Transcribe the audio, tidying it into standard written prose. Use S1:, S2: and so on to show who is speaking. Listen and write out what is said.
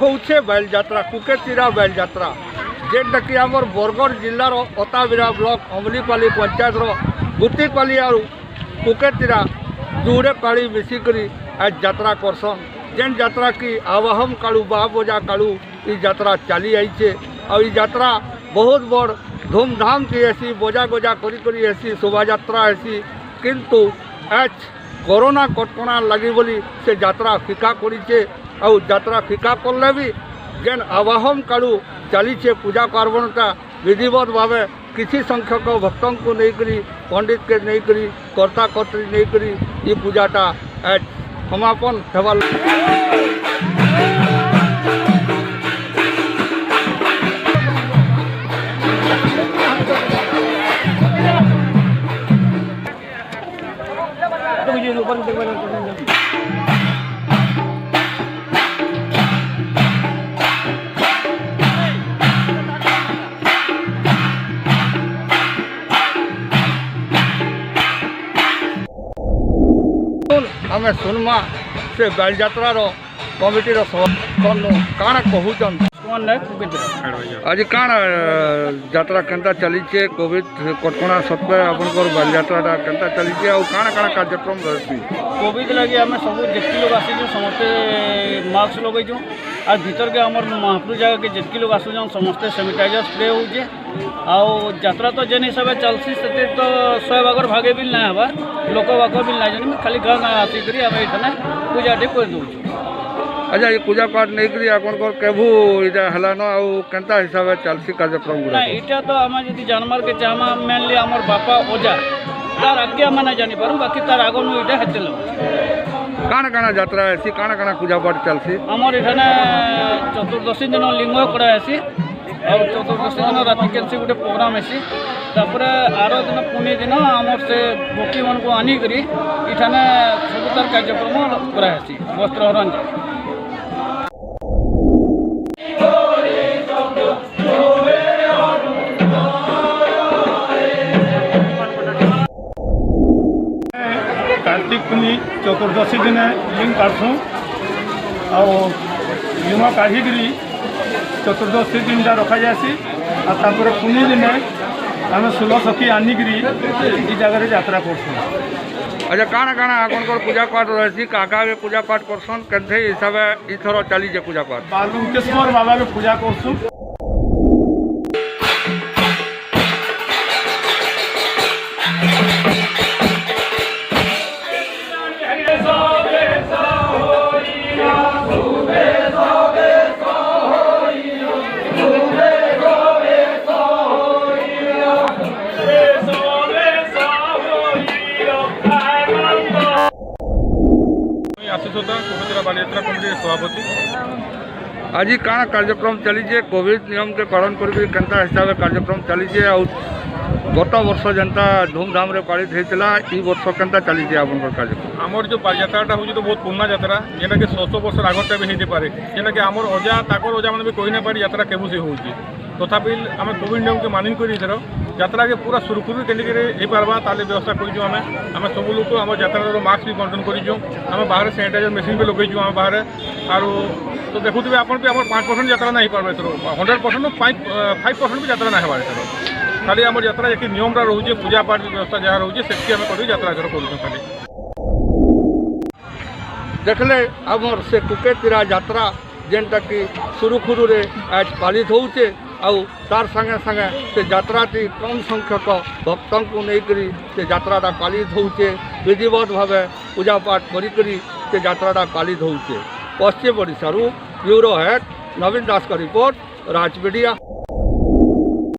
S1: होचे बैल यात्रा कुकेतीरा बैल यात्रा जेनटा कि आमर बरगढ़ जिलार अताबिरा ब्लॉक अमलीपाली पंचायत गुतीपाली और कुकेतीरा जुड़े पाली मिसिकरी आज यात्रा करसन जेन यात्रा की आवाहम कालू बा बजा कालू ये यात्रा चली आईचे और यात्रा बहुत बड़ धूमधाम की ऐसी बजा गजा करी ऐसी शोभा यात्रा ऐसी किंतु आज कोरोना कटकणा लगी बोली से यात्रा फिका करीचे और यात्रा फिका करले भी जेन आवाहन कालू चलीचे पूजा पार्वणटा विधिवत भाव किसी संख्यक भक्तों को नहीं करी पंडित के नहीं करी कर्ता कर्त्री नहीं करी ये पूजाटा आज समापन हेबा आम सुनमा से बैल यात्रार कमिटीर काण कहून आज काण यात्रा केनता चलीचे कोविड कटकणा सत्वे आपनकर बैल यात्रा केनता चलीचे और काण काण कार्यक्रम रहती
S2: कोविड लगे आम सब जितकी लोग आसीचु समस्ते मास्क लगेचु और भीतर के आम महाप्रभु जगह के जितकी लोग आसुन समस्ते सैनिटाइजर स्प्रे होचे आउ यात्रा तो जेन हिसाब से चलसी से तो 100 भागर भागे भी ना हवा लोक बाक भी ना जान खाली गाँ गाँ आसिक आम ये पूजाटे कर दूँ।
S1: अच्छा ये पूजा पाठ नहीं करी आपनकर केभू इटा हलान आउ केनता हिसाब से चलसी कार्यक्रम गुला
S2: इटा तो आम जदि जानमार के चाहमा मेनली आमर बापा ओजा तार आगे आम ना जानी पारूँ बाकी तार आग नु इटा हेते
S1: काण काण यात्रा ऐसी काण काण पूजा पाठ चलसी
S2: आमर एठाने चतुर्दशी दिन लिंग करा ऐसी और चतुर्दशी दिन राति केनसी गोटे प्रोग्राम ऐसी तापर आर दिन पुनी दिन आमर से भोकी मन को आनिकरी इठाने सब तार कार्यक्रम करासी वस्त्रहरण
S3: कार्तिक पुनी चतुर्दशी दिन लिंग काटूँ और लिंग काढ़ी चतुर्दशी दिन रखा जासी और पुनी दिन आम 16 सखी आनिकी जगह यात्रा करसूँ।
S1: अच्छा काण काण आपनकर पूजा पाठ रही काका के पूजा पाठ करसन केनथे हिसाब इथर चलीजे पूजा पाठ
S3: बालुकेश्वर बाबा के पूजा करसूँ। सभापति
S1: आज काण कार्यक्रम चलीजे कोविड नियम के पालन करके केनता हिसाब से कार्यक्रम चलीजे और गत वर्ष जनता धूमधाम रे पालित होता ई वर्ष केनता चलीजे आपनकर कार्यक्रम
S3: आमर जो यात्रा हूँ तो बहुत पुराना यात्रा जेना कि 100 वर्ष आगटा भी हो पारे जेना कि आमर अजा ताकर अजा मैंने भी कही ना पारे यात्रा केबू से हो तथापि आम कोविड नियम के मानिक यात्रा के पूरा सुरक्षित केंद्र पार्बा ताले व्यवस्था करूँ आम सब लोग आम यात्रा मास्क भी बंटन करूँ आम बाहर सैनिटाइजर मेसीन भी लगेचु आम बाहर आरो तो देखुए आप 5% यात्रा ना हो पार्बे एथर 100% 5% भी यात्रा ना हो एथर खाली आम यात्रा एक नियम रोचे पूजा पाठ व्यवस्था जहाँ रोचे से आम कर यात्रा करूँ खाली
S1: देखले आमर से कुकेतीरा यात्रा जेनटा कि सुरुखुरु रे आज पालित होचे आउ तार संगे संगे से यात्राटी कम संख्यक भक्तों को नहीं करी से यात्राटा पालित होचे विधिवत भाव पूजा पाठ करी से यात्राटा पालित होचे। पश्चिम ओडिशा ब्यूरो हेड नवीन दास का रिपोर्ट राज मीडिया।